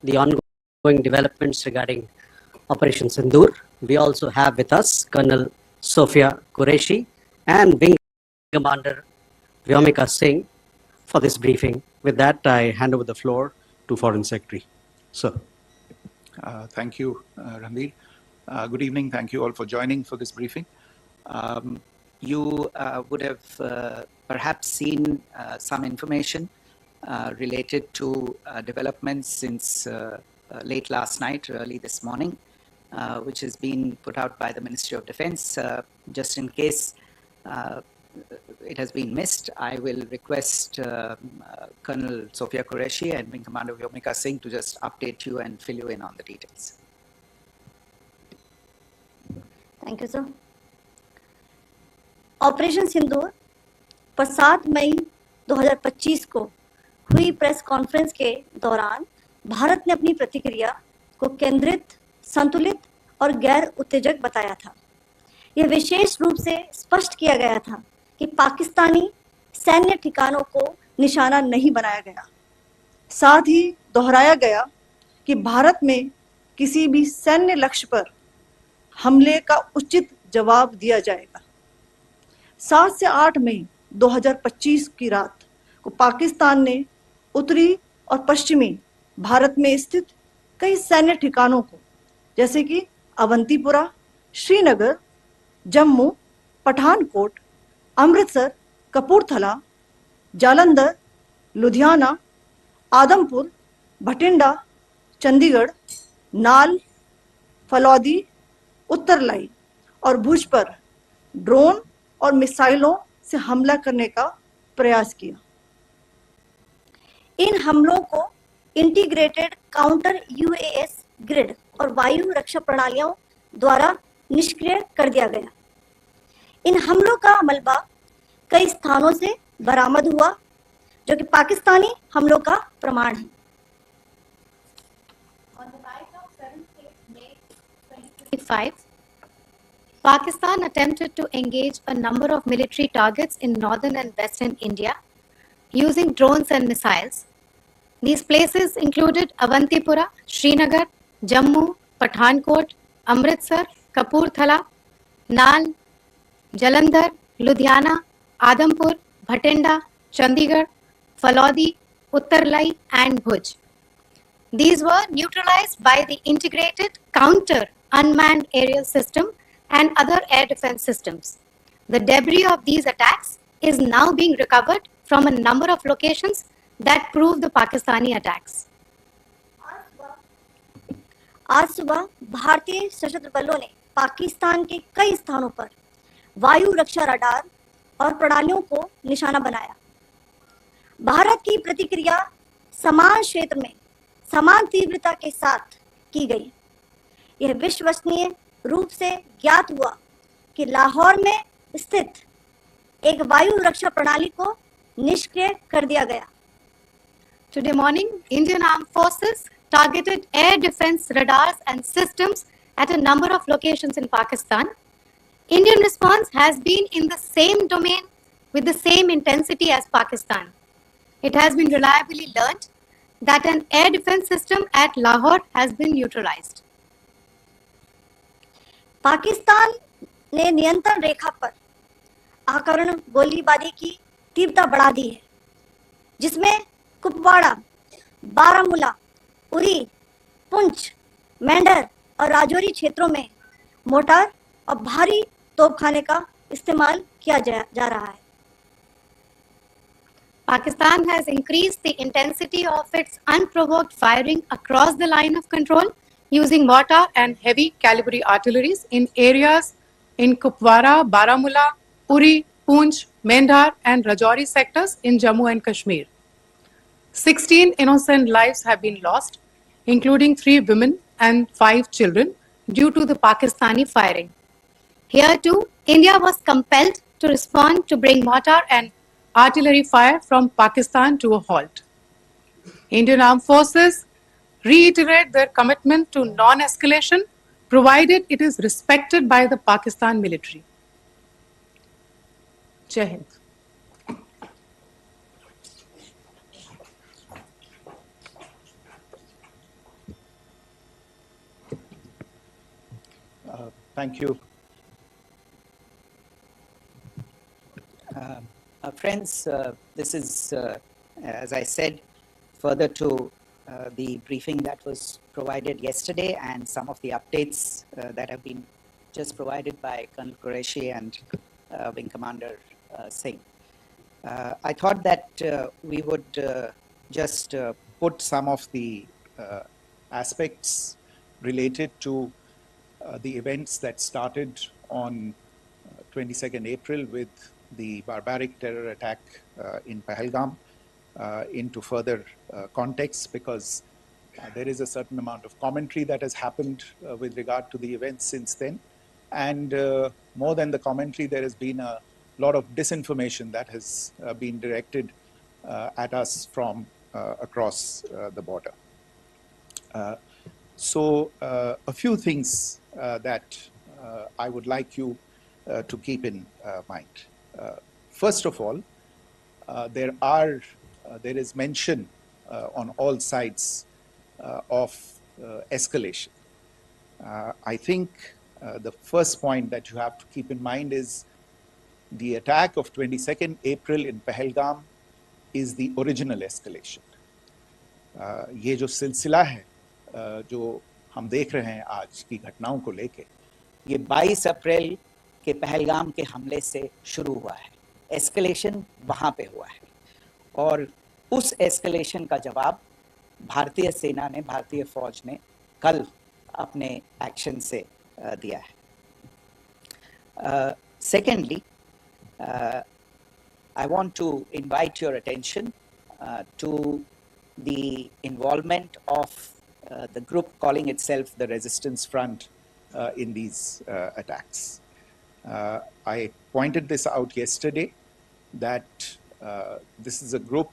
the ongoing developments regarding Operation Sindoor. We also have with us Colonel Sophia Qureshi and Wing Commander Vyomika Singh for this briefing. With that, I hand over the floor to Foreign Secretary. Sir. Thank you, Ranveer. Good evening. Thank you all for joining for this briefing. You would have perhaps seen some information related to developments since late last night, early this morning, which has been put out by the Ministry of Defense. Just in case it has been missed, I will request Colonel Sophia Qureshi and Wing Commander Vyomika Singh to just update you and fill you in on the details. Thank you, sir. Operation Sindoor पर 7 मई 2025 को हुई press conference के दौरान भारत ने अपनी प्रतिक्रिया को केंद्रित, संतुलित और गैर उत्तेजक बताया था। यह विशेष रूप से स्पष्ट किया गया था कि पाकिस्तानी सैन्य ठिकानों को निशाना नहीं बनाया गया। साथ ही दोहराया गया कि भारत में किसी भी सैन्य लक्ष्य पर हमले का उचित जवाब दिया जाएगा। 7 से 8 मई 2025 की रात को पाकिस्तान ने उत्तरी और पश्चिमी भारत में स्थित कई सैन्य ठिकानों को, जैसे कि अवंतीपुरा, श्रीनगर, जम्मू, पठानकोट, अमृतसर, कपूरथला, जालंधर, लुधियाना, आदमपुर, भटिंडा, चंडीगढ़, नाल, फलौदी, उत्तरलाई और भुज पर ड्रोन और मिसाइलों से हमला करने का प्रयास किया। इन हमलों को इंटीग्रेटेड काउंटर यूएएस ग्रिड और वायु रक्षा प्रणालियों द्वारा निष्क्रिय कर दिया गया। इन हमलों का मलबा कई स्थानों से बरामद हुआ, जो कि पाकिस्तानी हमलों का प्रमाण है। On the night of 7th May 2025, Pakistan attempted to engage a number of military targets in northern and western India using drones and missiles. These places included Avantipura, Srinagar, Jammu, Pathankot, Amritsar, Kapurthala, Nal, Jalandhar, Ludhiana, Adampur, Bhatinda, Chandigarh, Falodi, Uttarlai and Bhuj. These were neutralized by the integrated counter unmanned aerial system and other air defense systems. The debris of these attacks is now being recovered from a number of locations that prove the Pakistani attacks. आज सुबह भारतीय सशस्त्र बलों ने पाकिस्तान के कई स्थानों पर वायु रक्षा रडार और प्रणालियों को निशाना बनाया। भारत की प्रतिक्रिया समान क्षेत्र में समान तीव्रता के साथ की गई। यह विश्वसनीय रूप से ज्ञात हुआ कि लाहौर में स्थित एक वायु रक्षा प्रणाली को निष्क्रिय कर दिया गया। Today morning, Indian Armed Forces targeted air defense radars and systems at a number of locations in Pakistan. Indian response has been in the same domain with the same intensity as Pakistan. It has been reliably learned that an air defense system at Lahore has been neutralized. Pakistan ने नियंत्रण रेखा पर आकरण गोलीबारी की तीव्रता बढ़ा दी है, जिसमें कुपवाड़ा, बारामूला, उरी, पुंछ, मेंढर और राजौरी क्षेत्रों में मोर्टार और भारी तोपखाने का इस्तेमाल किया जा रहा है। Pakistan has increased the intensity of its unprovoked firing across the line of control using mortar and heavy calibre artilleries in areas in Kupwara, Baramulla, Uri, Poonch, Mendhar and Rajouri sectors in Jammu and Kashmir. 16 innocent lives have been lost, including 3 women and 5 children, due to the Pakistani firing. Here too, India was compelled to respond to bring mortar and artillery fire from Pakistan to a halt. Indian Armed Forces reiterate their commitment to non-escalation, provided it is respected by the Pakistan military. Jai Hind. Thank you. Friends, this is, as I said, further to the briefing that was provided yesterday and some of the updates that have been just provided by Colonel Qureshi and Wing Commander Singh. I thought that we would just Put some of the aspects related to the events that started on 22nd April with the barbaric terror attack in Pahalgam into further context, because there is a certain amount of commentary that has happened with regard to the events since then. And more than the commentary, there has been a lot of disinformation that has been directed at us from across the border. So a few things that I would like you to keep in mind. First of all, there is mention on all sides of escalation. I think the first point that you have to keep in mind is the attack of 22nd April in Pahalgam is the original escalation. ये जो सिलसिला है जो हम देख रहे हैं आज की घटनाओं को लेके, ये 22 अप्रैल के पहलगाम के हमले से शुरू हुआ है. एस्केलेशन वहाँ पे हुआ है और उस एस्केलेशन का जवाब भारतीय सेना ने, भारतीय फौज ने कल अपने एक्शन से दिया है. Secondly, I want to invite your attention to the involvement of the group calling itself the Resistance Front in these attacks. I pointed this out yesterday that this is a group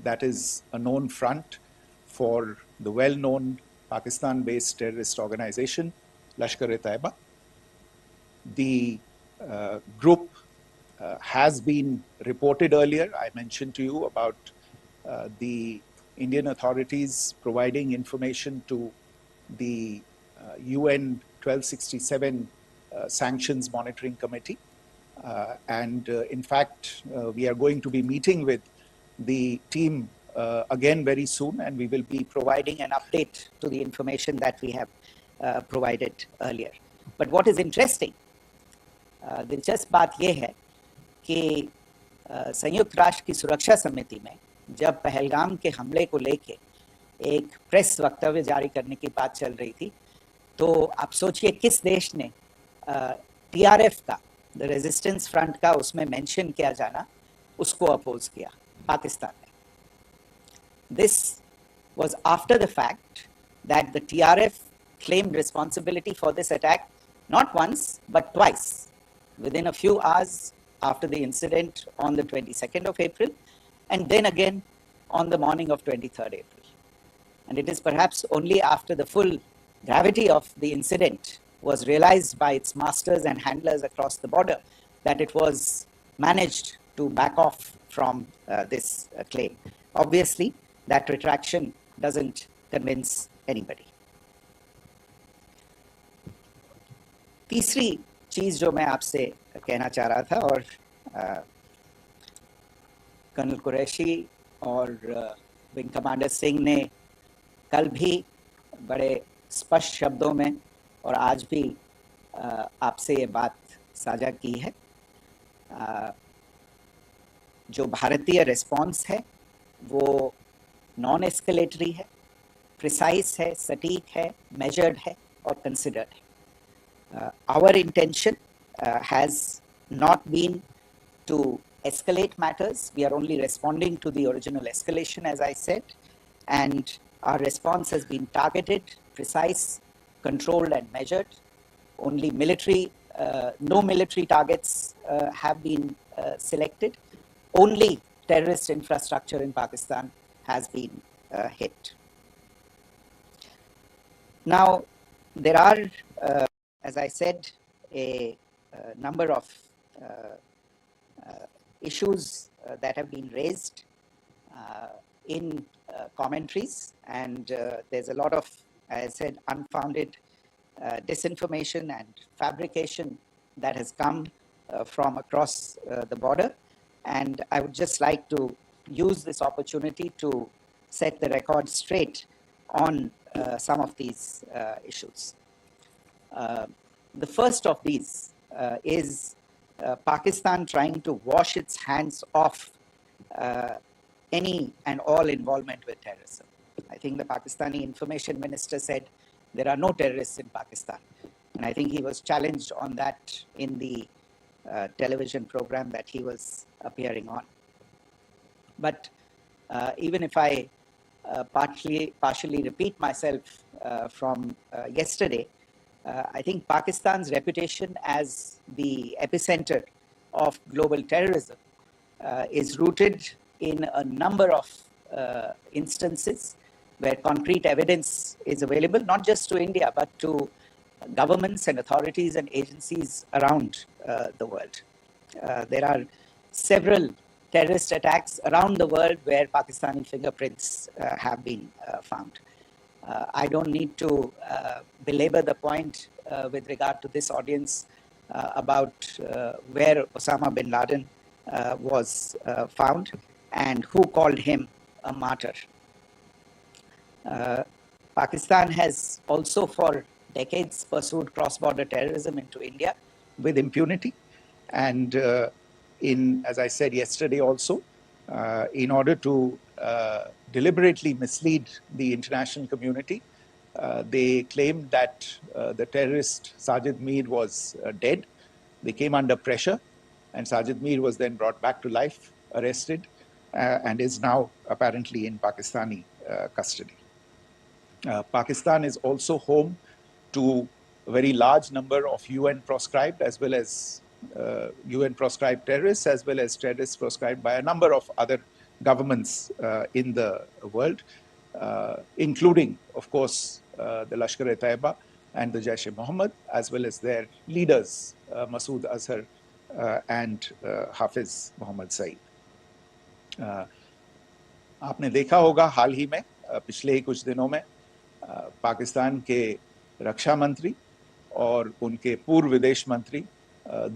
that is a known front for the well-known Pakistan-based terrorist organization, Lashkar-e-Taiba. The group has been reported earlier. I mentioned to you about the Indian authorities providing information to the UN 1267 Sanctions Monitoring Committee. And in fact, we are going to be meeting with the team again very soon, and we will be providing an update to the information that we have provided earlier. But what is interesting, दिलचस्प बात यह है कि संयुक्त राष्ट्र की सुरक्षा समिति में जब पहलगाम के हमले को लेके एक प्रेस वक्तव्य जारी करने की बात चल रही थी, तो आप सोचिए किस देश ने टीआरएफ का, द रेजिस्टेंस फ्रंट का उसमें मेंशन किया जाना, उसको अपोज किया, पाकिस्तान ने. This was after the fact that the TRF claimed responsibility for this attack not once but twice within a few hours after the incident on the 22nd of April and then again on the morning of 23rd April. And it is perhaps only after the full gravity of the incident was realized by its masters and handlers across the border that it was managed to back off from this claim. Obviously, that retraction doesn't convince anybody. तीसरी चीज जो मैं आपसे कहना चाह रहा था, और कर्नल कुरैशी और विंग कमांडर सिंह ने कल भी बड़े स्पष्ट शब्दों में और आज भी आपसे ये बात साझा की है. जो भारतीय रिस्पॉन्स है वो नॉन एस्केलेटरी है, प्रिसाइज है, सटीक है, मेजर्ड है और कंसिडर्ड है. Our intention has not been to escalate matters. We are only responding to the original escalation, as I said, and our response has been targeted, precise, controlled and measured. Only no military targets have been selected. Only terrorist infrastructure in Pakistan has been hit. Now, there are, as I said, a number of issues that have been raised in commentaries, and there's a lot of, as I said, unfounded disinformation and fabrication that has come from across the border. And I would just like to use this opportunity to set the record straight on some of these issues. The first of these is Pakistan trying to wash its hands off any and all involvement with terrorism. I think the Pakistani information minister said there are no terrorists in Pakistan. And I think he was challenged on that in the television program that he was appearing on. But even if I partially repeat myself from yesterday, I think Pakistan's reputation as the epicenter of global terrorism is rooted in a number of instances where concrete evidence is available, not just to India, but to governments and authorities and agencies around the world. There are several terrorist attacks around the world where Pakistani fingerprints have been found. I don't need to belabor the point with regard to this audience about where Osama bin Laden was found and who called him a martyr. Pakistan has also for decades pursued cross-border terrorism into India with impunity. And as I said yesterday also, in order to deliberately mislead the international community, they claimed that the terrorist Sajid Mir was dead. They came under pressure, and Sajid Mir was then brought back to life, arrested, and is now apparently in Pakistani custody. Pakistan is also home to a very large number of UN proscribed as well as UN proscribed terrorists, as well as terrorists proscribed by a number of other governments in the world, including, of course, the Lashkar-e-Taiba and the Jaish-e-Mohammed, as well as their leaders, Masood Azhar and Hafiz Mohammed Saeed. आपने देखा होगा हाल ही में पिछले ही कुछ दिनों में पाकिस्तान के रक्षा मंत्री और उनके पूर्व विदेश मंत्री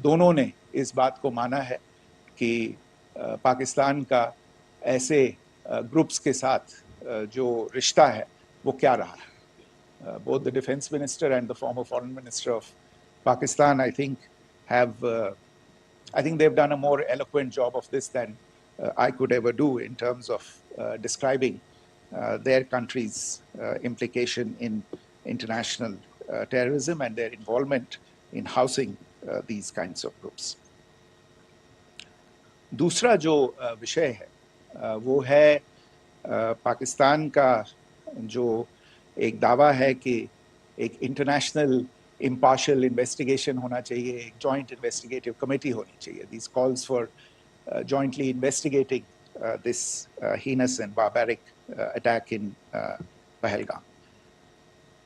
दोनों ने इस बात को माना है कि पाकिस्तान का ऐसे ग्रुप्स के साथ जो रिश्ता है वो क्या रहा है. Both the defense minister and the former foreign minister of Pakistan, I think they've done a more eloquent job of this than I could ever do in terms of describing their country's implication in international terrorism and their involvement in housing these kinds of groups. दूसरा जो विषय है वो है पाकिस्तान का जो एक दावा है कि एक इंटरनेशनल impartial investigation होना चाहिए, एक joint investigative committee होनी चाहिए. These calls for jointly investigating this heinous and barbaric attack in Pahalgam.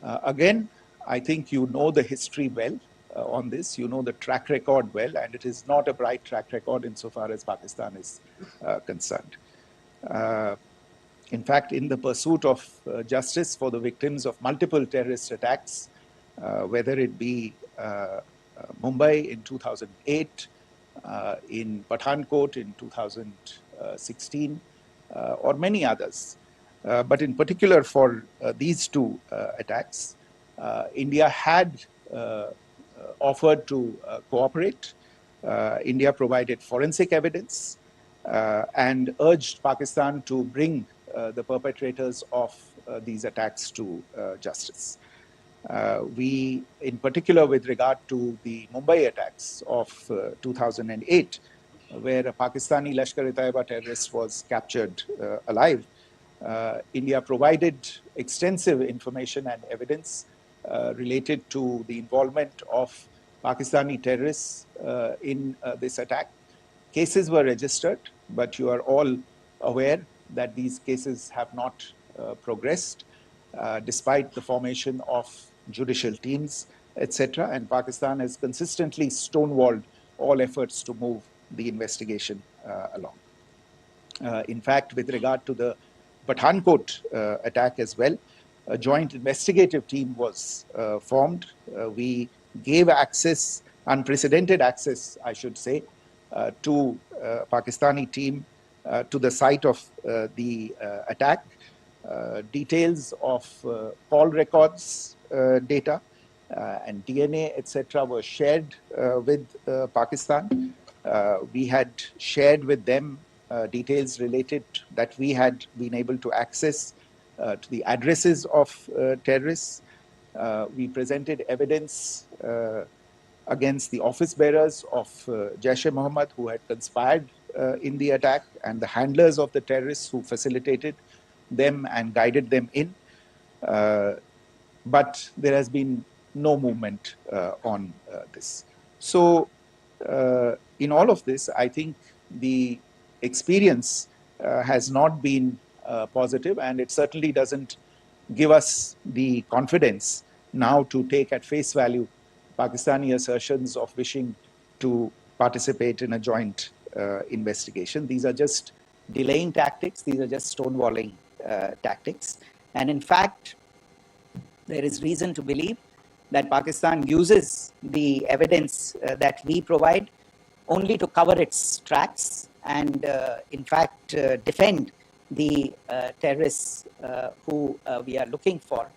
Again, I think you know the history well on this. You know the track record well, and it is not a bright track record insofar as Pakistan is concerned. In fact, in the pursuit of justice for the victims of multiple terrorist attacks, whether it be Mumbai in 2008, in Pathankot in 2016, or many others. But in particular for these two attacks, India had offered to cooperate. India provided forensic evidence and urged Pakistan to bring the perpetrators of these attacks to justice. We, in particular with regard to the Mumbai attacks of 2008, where a Pakistani Lashkar-e-Taiba terrorist was captured alive, India provided extensive information and evidence related to the involvement of Pakistani terrorists in this attack. Cases were registered, but you are all aware that these cases have not progressed despite the formation of judicial teams, etc. And Pakistan has consistently stonewalled all efforts to move the investigation along. In fact, with regard to the Pathankot attack as well, a joint investigative team was formed. We gave access, unprecedented access, I should say, to Pakistani team to the site of the attack. Details of call records data and DNA, etc., were shared with Pakistan. We had shared with them details related that we had been able to access to the addresses of terrorists. We presented evidence against the office bearers of Jaish-e-Mohammed who had conspired in the attack, and the handlers of the terrorists who facilitated them and guided them in. But there has been no movement on this. So in all of this, I think the experience has not been positive, and it certainly doesn't give us the confidence now to take at face value Pakistani assertions of wishing to participate in a joint investigation. These are just delaying tactics. These are just stonewalling tactics. And in fact, there is reason to believe that Pakistan uses the evidence that we provide only to cover its tracks and, in fact, defend the terrorists who we are looking for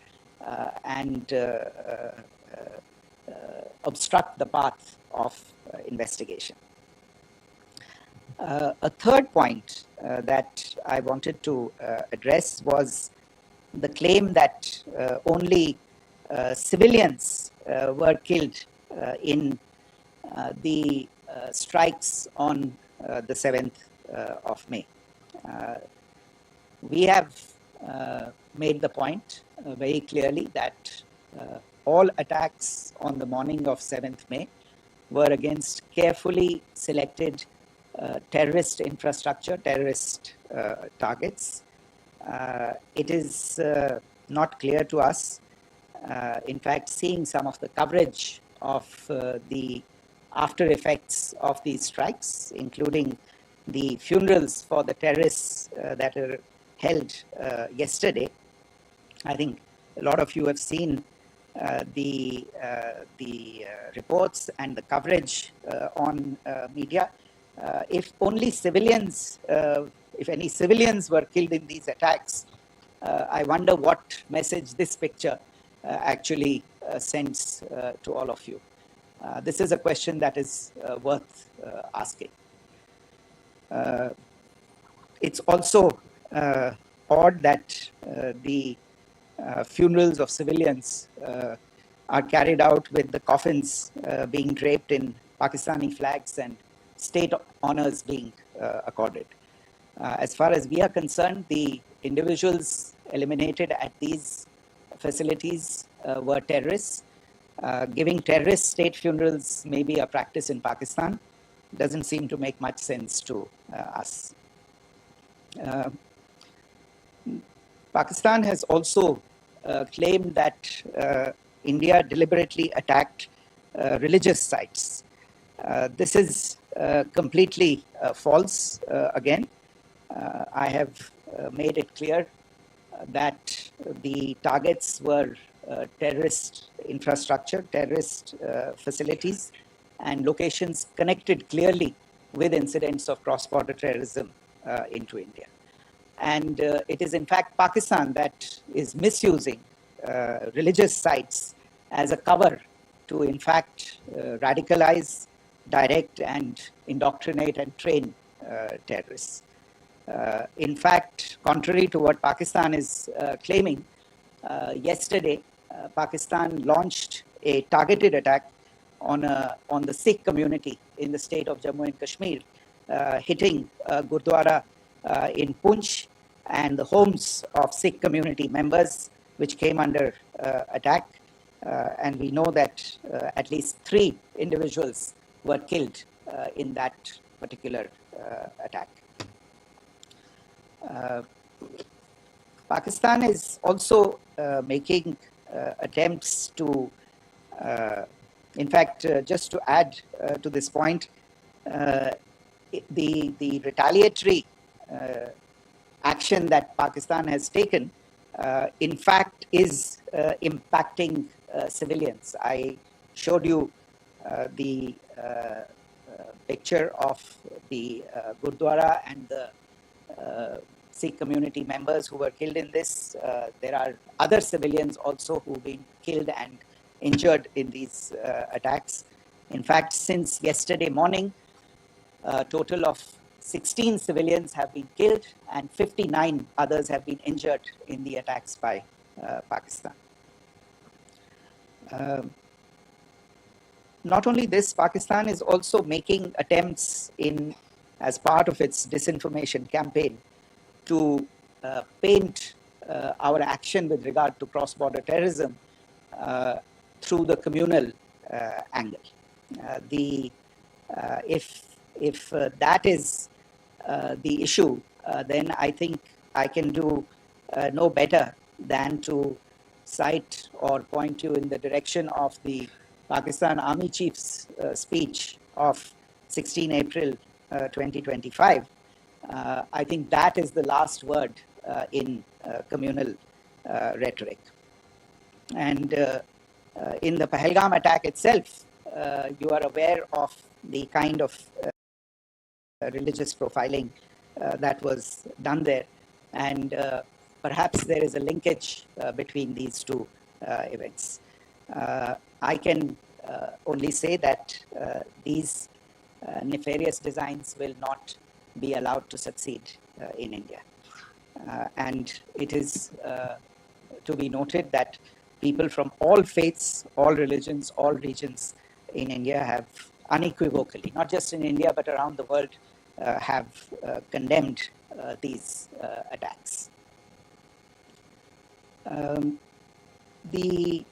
and obstruct the path of investigation. A third point that I wanted to address was the claim that only civilians were killed in the strikes on the 7th of May. We have made the point very clearly that all attacks on the morning of 7th May were against carefully selected terrorist infrastructure, terrorist targets. It is not clear to us, in fact, seeing some of the coverage of the after effects of these strikes, including the funerals for the terrorists that were held yesterday. I think a lot of you have seen the reports and the coverage on media. If only civilians, if any civilians were killed in these attacks, I wonder what message this picture actually sends to all of you. This is a question that is worth asking. It's also odd that the funerals of civilians are carried out with the coffins being draped in Pakistani flags and state honors being accorded. As far as we are concerned, the individuals eliminated at these facilities were terrorists. Giving terrorist state funerals may be a practice in Pakistan. Doesn't seem to make much sense to us. Pakistan has also claimed that India deliberately attacked religious sites. This is completely false again. I have made it clear that the targets were terrorist infrastructure, terrorist facilities, and locations connected clearly with incidents of cross-border terrorism into India. And it is in fact Pakistan that is misusing religious sites as a cover to in fact radicalize, direct and indoctrinate and train terrorists. In fact, contrary to what Pakistan is claiming, yesterday Pakistan launched a targeted attack on the Sikh community in the state of Jammu and Kashmir, hitting Gurdwara in Poonch and the homes of Sikh community members, which came under attack. And we know that at least 3 individuals were killed in that particular attack. Pakistan is also making attempts to, in fact, just to add to this point, the retaliatory action that Pakistan has taken in fact is impacting civilians. I showed you the picture of the Gurdwara and the Sikh community members who were killed in this. There are other civilians also who've been killed and injured in these attacks. In fact, since yesterday morning, a total of 16 civilians have been killed and 59 others have been injured in the attacks by Pakistan. Not only this, Pakistan is also making attempts as part of its disinformation campaign to paint our action with regard to cross-border terrorism through the communal angle. If that is the issue, then I think I can do no better than to cite or point you in the direction of the Pakistan Army Chief's speech of 16 April 2025. I think that is the last word in communal rhetoric. And in the Pahalgam attack itself, you are aware of the kind of religious profiling that was done there. And perhaps there is a linkage between these two events. I can only say that these nefarious designs will not be allowed to succeed in India. And it is to be noted that people from all faiths, all religions, all regions in India have unequivocally, not just in India but around the world, have condemned these attacks. The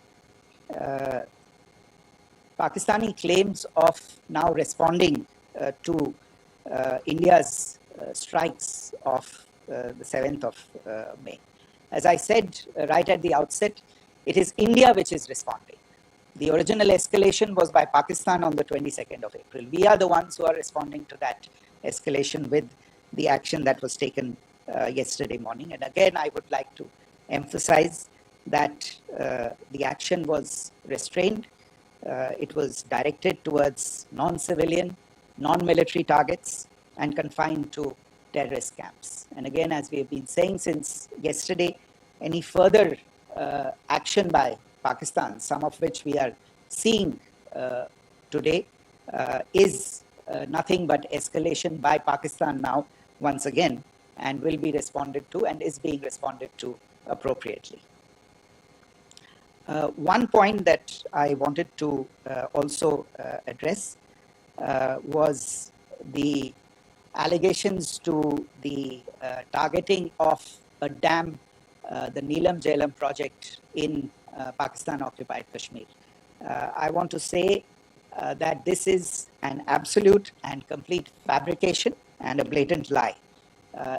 Pakistani claims of now responding to India's strikes of the 7th of May. As I said right at the outset, it is India which is responding. The original escalation was by Pakistan on the 22nd of April. We are the ones who are responding to that escalation with the action that was taken yesterday morning. And again, I would like to emphasize that the action was restrained. It was directed towards non-civilian, non-military targets and confined to terrorist camps. And again, as we have been saying since yesterday, any further action by Pakistan, some of which we are seeing today, is nothing but escalation by Pakistan now, once again, and will be responded to and is being responded to appropriately. One point that I wanted to also address was the allegations to the targeting of a dam, the Neelam Jhelum project in Pakistan-occupied Kashmir. I want to say that this is an absolute and complete fabrication and a blatant lie.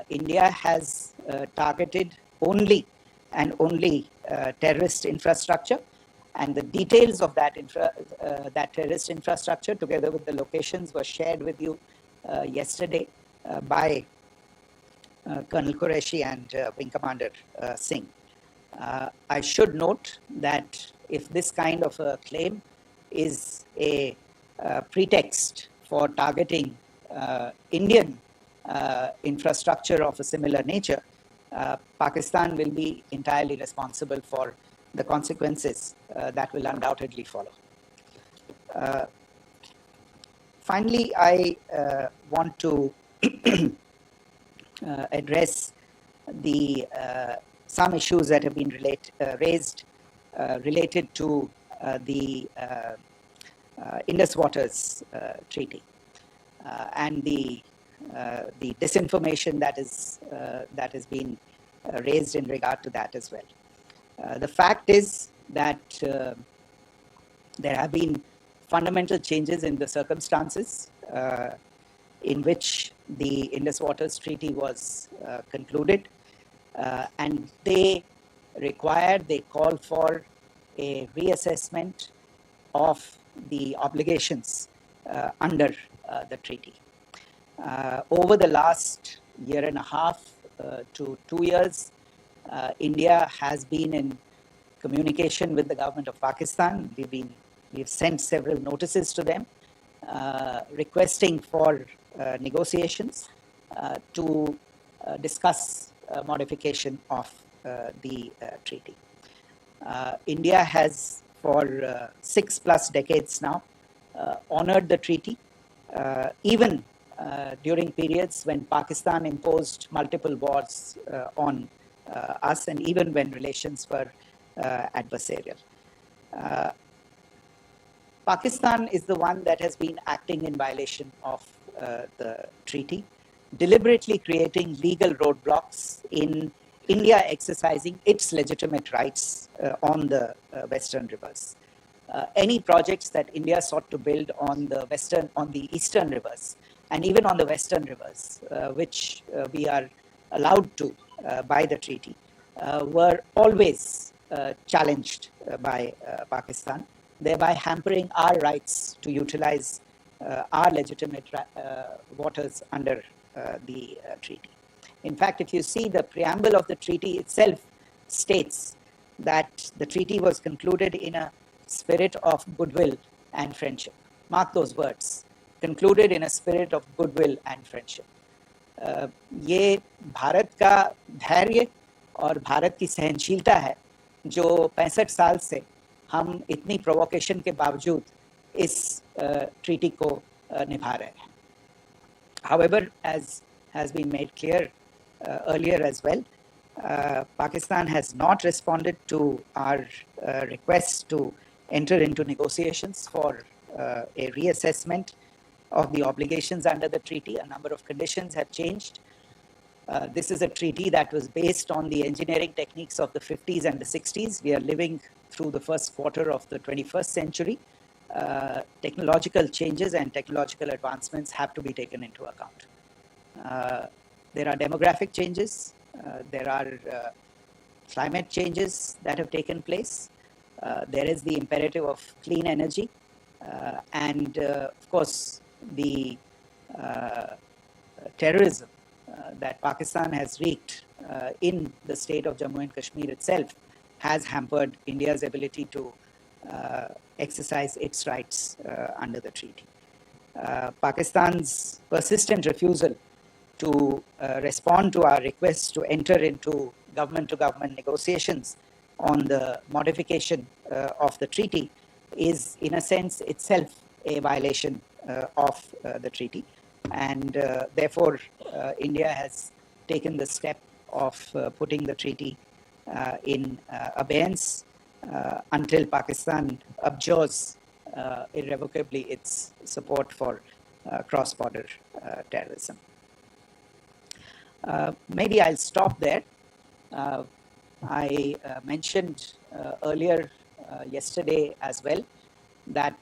India has targeted only and only terrorist infrastructure, and the details of that terrorist infrastructure, together with the locations, were shared with you yesterday by Colonel Qureshi and Wing Commander Singh. I should note that if this kind of a claim is a pretext for targeting Indian infrastructure of a similar nature, Pakistan will be entirely responsible for the consequences that will undoubtedly follow. Finally, I want to address some issues that have been raised related to the Indus Waters Treaty and the disinformation that has been raised in regard to that as well. The fact is that there have been fundamental changes in the circumstances in which the Indus Waters Treaty was concluded, and they call for a reassessment of the obligations under the treaty. Over the last year and a half to 2 years, India has been in communication with the government of Pakistan. We've sent several notices to them requesting for negotiations to discuss modification of the treaty. India has for 6+ decades now honored the treaty, even during periods when Pakistan imposed multiple wars on us, and even when relations were adversarial. Pakistan is the one that has been acting in violation of the treaty, deliberately creating legal roadblocks in India exercising its legitimate rights on the Western rivers. Any projects that India sought to build on the eastern rivers, and even on the western rivers, which we are allowed to by the treaty, were always challenged by Pakistan, thereby hampering our rights to utilize our legitimate waters under the treaty. In fact, if you see the preamble of the treaty itself states that the treaty was concluded in a spirit of goodwill and friendship. Mark those words, concluded in a spirit of goodwill and friendship. ये भारत का धैर्य और भारत की सहनशीलता है जो 65 साल से हम इतनी प्रोवोकेशन के बावजूद इस ट्रीटी को निभा रहे हैं. However, as has been made clear earlier as well, Pakistan has not responded to our request to enter into negotiations for a reassessment of the obligations under the treaty. A number of conditions have changed. This is a treaty that was based on the engineering techniques of the 50s and the 60s. We are living through the first quarter of the 21st century. Technological changes and technological advancements have to be taken into account. There are demographic changes. There are climate changes that have taken place. There is the imperative of clean energy. And of course, the terrorism that Pakistan has wreaked in the state of Jammu and Kashmir itself has hampered India's ability to exercise its rights under the treaty. Pakistan's persistent refusal to respond to our request to enter into government-to-government negotiations on the modification of the treaty is, in a sense, itself a violation of the treaty. And therefore, India has taken the step of putting the treaty in abeyance until Pakistan abjures irrevocably its support for cross-border terrorism. Maybe I'll stop there. I mentioned earlier yesterday as well that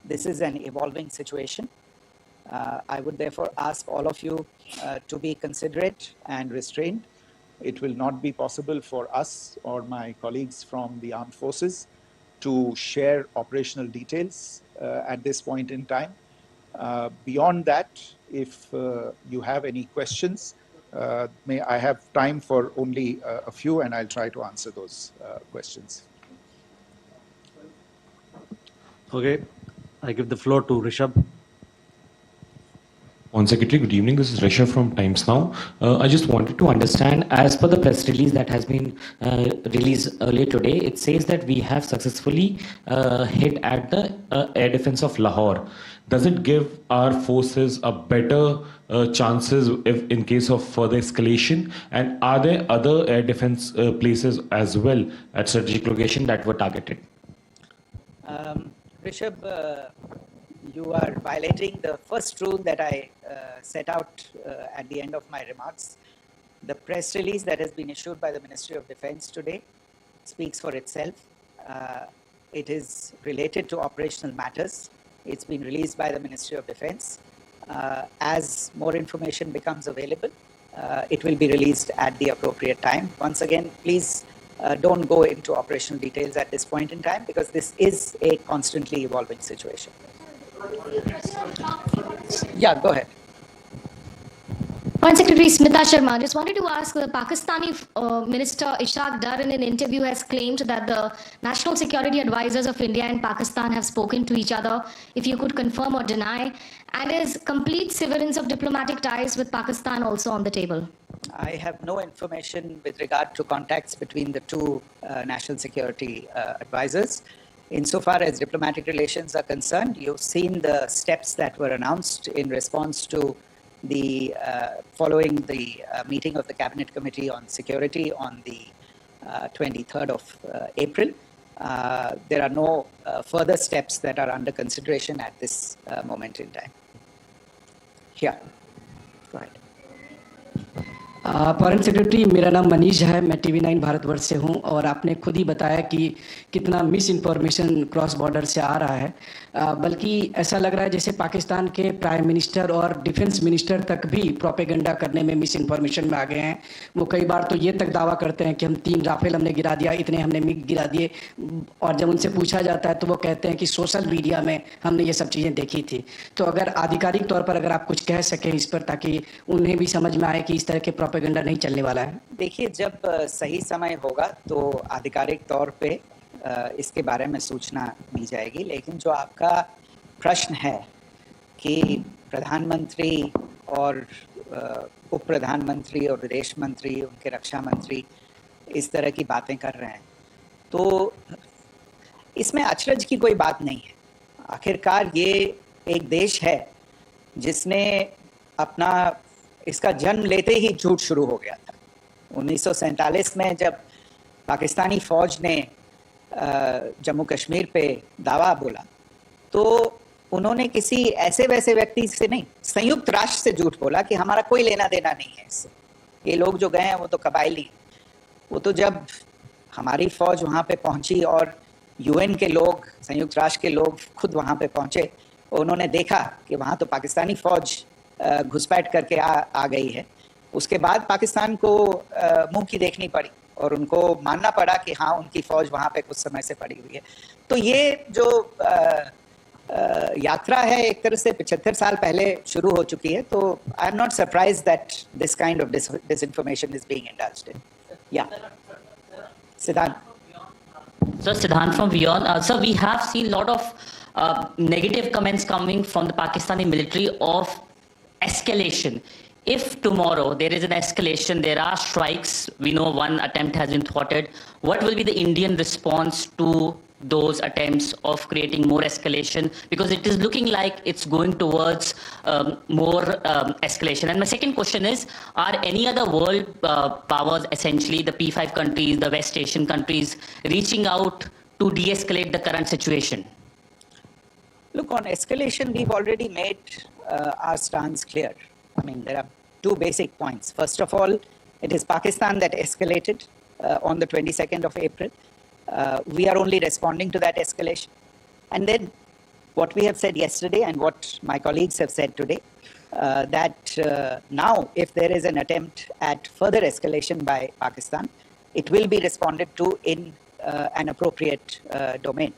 this is an evolving situation. I would therefore ask all of you to be considerate and restrained. It will not be possible for us or my colleagues from the armed forces to share operational details at this point in time. Beyond that, if you have any questions, may I have time for only a few, and I'll try to answer those questions. Okay, I give the floor to Rishabh. On Secretary, good evening. This is Rishabh from Times Now. I just wanted to understand, as per the press release that has been released earlier today, it says that we have successfully hit at the air defense of Lahore. Does it give our forces a better chances if in case of further escalation? And are there other air defense places as well at strategic location that were targeted? Rishabh, you are violating the first rule that I set out at the end of my remarks. The press release that has been issued by the Ministry of Defense today speaks for itself. It is related to operational matters. It's been released by the Ministry of Defense. As more information becomes available, it will be released at the appropriate time. Once again, please don't go into operational details at this point in time, because this is a constantly evolving situation. Yeah, go ahead. Foreign Secretary Smita Sharma, just wanted to ask, the Pakistani Minister Ishaq Dar in an interview has claimed that the national security advisors of India and Pakistan have spoken to each other, if you could confirm or deny, and is complete severance of diplomatic ties with Pakistan also on the table? I have no information with regard to contacts between the two national security advisors. Insofar as diplomatic relations are concerned, you've seen the steps that were announced in response to the following the meeting of the Cabinet Committee on Security on the 23rd of April. There are no further steps that are under consideration at this moment in time. Here, go ahead. Foreign secretary, मेरा नाम मनीष है, मैं TV9 Bharatvarsh से हूं, और आपने खुद ही बताया कि कितना मिस इन्फॉर्मेशन क्रॉस बॉर्डर से आ रहा है, बल्कि ऐसा लग रहा है जैसे पाकिस्तान के प्राइम मिनिस्टर और डिफेंस मिनिस्टर तक भी प्रोपेगेंडा करने में मिस इन्फॉर्मेशन में आ गए हैं। वो कई बार तो ये तक दावा करते हैं कि हम 3 राफेल हमने गिरा दिया, इतने हमने मिग गिरा दिए, और जब उनसे पूछा जाता है तो वो कहते हैं कि सोशल मीडिया में हमने ये सब चीज़ें देखी थी। तो अगर आधिकारिक तौर पर अगर आप कुछ कह सकें इस पर, ताकि उन्हें भी समझ में आए कि इस तरह के प्रोपेगेंडा नहीं चलने वाला है। देखिए, जब सही समय होगा तो आधिकारिक तौर पे इसके बारे में सूचना दी जाएगी, लेकिन जो आपका प्रश्न है कि प्रधानमंत्री और उप प्रधानमंत्री और विदेश मंत्री, उनके रक्षा मंत्री इस तरह की बातें कर रहे हैं, तो इसमें अचरज की कोई बात नहीं है। आखिरकार ये एक देश है जिसने अपना इसका जन्म लेते ही झूठ शुरू हो गया था। 1947 में जब पाकिस्तानी फौज ने जम्मू कश्मीर पे दावा बोला, तो उन्होंने किसी ऐसे वैसे व्यक्ति से नहीं, संयुक्त राष्ट्र से झूठ बोला कि हमारा कोई लेना देना नहीं है इससे, ये लोग जो गए हैं वो तो कबायली। वो तो जब हमारी फौज वहाँ पे पहुँची और UN के लोग, संयुक्त राष्ट्र के लोग खुद वहाँ पे पहुँचे, उन्होंने देखा कि वहाँ तो पाकिस्तानी फौज घुसपैठ करके आ गई है, उसके बाद पाकिस्तान को मुंह की देखनी पड़ी और उनको मानना पड़ा कि हाँ, उनकी फौज वहाँ पे कुछ समय से पड़ी हुई है। तो ये जो यात्रा है एक तरह से 75 साल पहले शुरू हो चुकी है, तो I am not surprised that this kind of disinformation is being indulged in. Yeah. Siddhant. So Siddhant from Beyond. So we have seen a lot of negative comments coming from the Pakistani military of escalation. If tomorrow there is an escalation, there are strikes, we know one attempt has been thwarted, what will be the Indian response to those attempts of creating more escalation? Because it is looking like it's going towards more escalation. And my second question is, are any other world powers, essentially the P5 countries, the West Asian countries, reaching out to de-escalate the current situation? Look, on escalation, we've already made our stance clear. I mean, there are 2 basic points. First of all, it is Pakistan that escalated on the 22nd of April. We are only responding to that escalation. And then what we have said yesterday and what my colleagues have said today, that now if there is an attempt at further escalation by Pakistan, it will be responded to in an appropriate domain.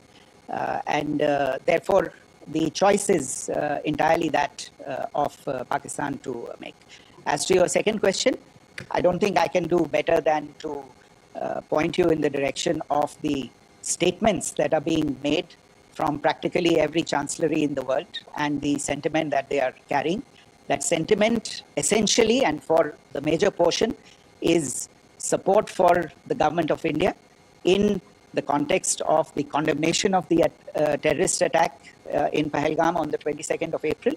And therefore, the choice is entirely that of Pakistan to make. As to your second question, I don't think I can do better than to point you in the direction of the statements that are being made from practically every chancellery in the world and the sentiment that they are carrying. That sentiment essentially and for the major portion is support for the government of India in the context of the condemnation of the terrorist attack in Pahalgam on the 22nd of April.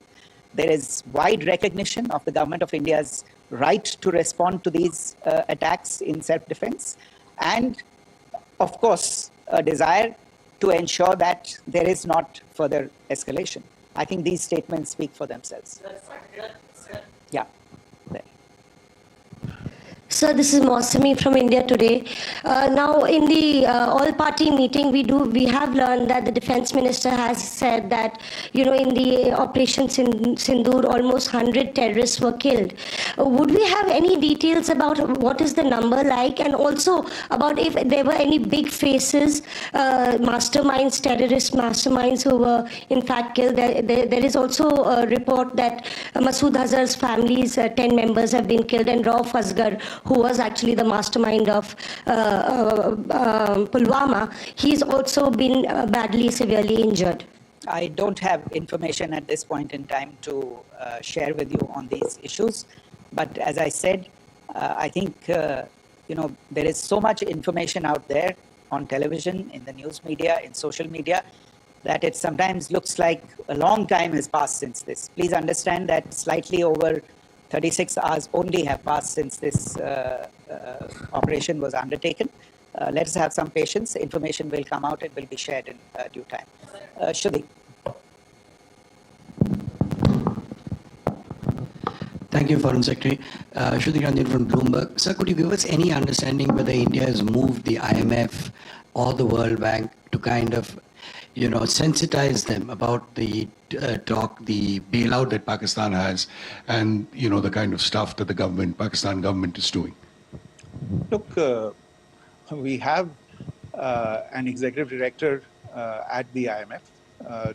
There is wide recognition of the government of India's right to respond to these attacks in self-defense, and of course a desire to ensure that there is not further escalation. I think these statements speak for themselves. Yeah. There. Sir, this is Mosami from India Today. Now, in the all-party meeting, we have learned that the defense minister has said that, in the operation Sindoor, almost 100 terrorists were killed. Would we have any details about what is the number like, and also about if there were any big faces, masterminds, terrorist masterminds who were in fact killed? There is also a report that Masood Azhar's family's 10 members have been killed, and Rauf Asghar, who was actually the mastermind of Pulwama, he's also been badly, severely injured. I don't have information at this point in time to share with you on these issues. But as I said, I think, there is so much information out there on television, in the news media, in social media, that it sometimes looks like a long time has passed since this. Please understand that slightly over 36 hours only have passed since this operation was undertaken. Let us have some patience. Information will come out. It will be shared in due time. Shruti. Thank you, Foreign Secretary. Shruti Ranjan from Bloomberg. Sir, could you give us any understanding whether India has moved the IMF or the World Bank to kind of, sensitize them about the the bailout that Pakistan has, and the kind of stuff that the Pakistan government is doing? Look, we have an executive director at the IMF.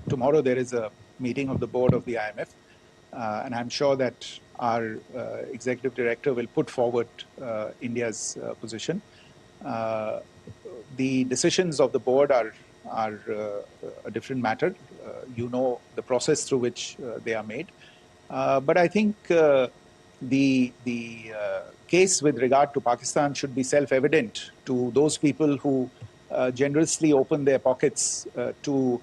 Tomorrow there is a meeting of the board of the IMF, and I'm sure that our executive director will put forward India's position. The decisions of the board are a different matter. You know the process through which they are made. But I think the case with regard to Pakistan should be self-evident to those people who generously open their pockets to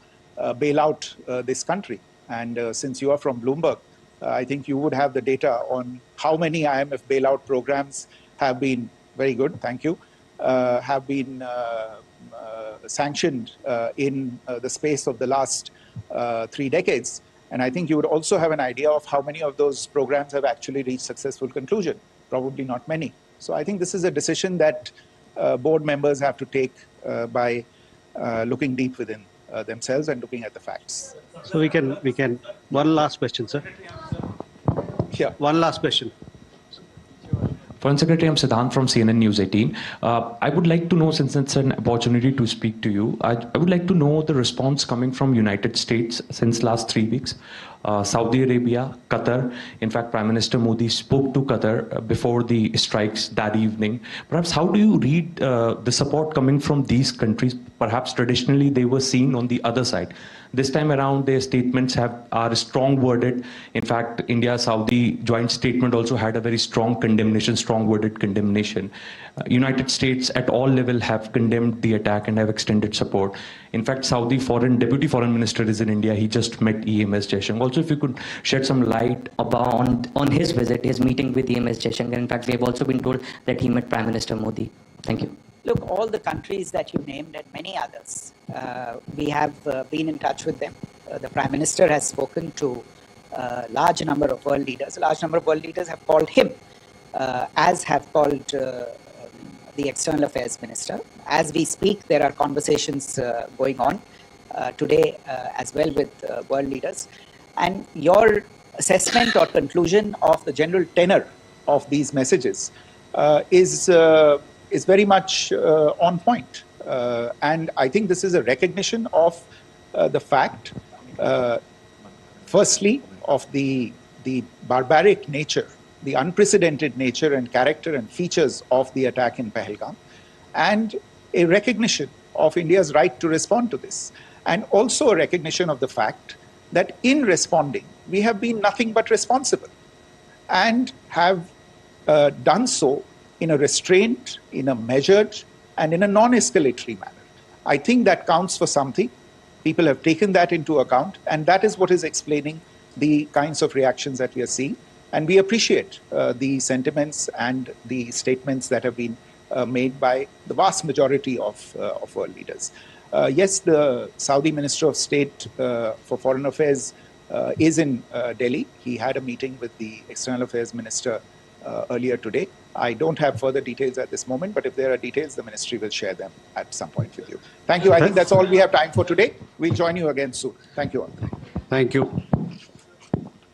bail out this country. And since you are from Bloomberg, I think you would have the data on how many IMF bailout programs have been, very good, thank you, have been sanctioned in the space of the last 3 decades. And I think you would also have an idea of how many of those programs have actually reached successful conclusion. Probably not many. So I think this is a decision that board members have to take by looking deep within themselves and looking at the facts. So we can, one last question, sir. Yeah. One last question. Foreign Secretary, I'm Siddhant from CNN News 18. I would like to know, since it's an opportunity to speak to you, I would like to know the response coming from United States since last 3 weeks. Saudi Arabia, Qatar. In fact, Prime Minister Modi spoke to Qatar before the strikes that evening. Perhaps how do you read the support coming from these countries? Perhaps traditionally they were seen on the other side. This time around, their statements are strong worded. In fact, India-Saudi joint statement also had a very strong condemnation, strong worded condemnation. United States at all level have condemned the attack and have extended support. In fact, Saudi Deputy Foreign Minister is in India. He just met EMS Jaishankar. Also, if you could shed some light on his visit, his meeting with EMS Jaishankar. In fact, we have also been told that he met Prime Minister Modi. Thank you. Look, all the countries that you named and many others, we have been in touch with them. The Prime Minister has spoken to a large number of world leaders. A large number of world leaders have called him, as have called the External Affairs Minister. As we speak, there are conversations going on today as well with world leaders. And your assessment or conclusion of the general tenor of these messages is very much on point. And I think this is a recognition of the fact, firstly, of the barbaric nature, the unprecedented nature and character and features of the attack in Pahalgam, and a recognition of India's right to respond to this. And also a recognition of the fact that in responding, we have been nothing but responsible and have done so in a restrained, in a measured, and in a non-escalatory manner. I think that counts for something. People have taken that into account, and that is what is explaining the kinds of reactions that we are seeing. And we appreciate the sentiments and the statements that have been made by the vast majority of world leaders. Yes, the Saudi Minister of State for Foreign Affairs is in Delhi. He had a meeting with the External Affairs Minister earlier today. I don't have further details at this moment, but if there are details, the ministry will share them at some point with you. Thank you. I think that's all we have time for today. We'll join you again soon. Thank you all. Thank you.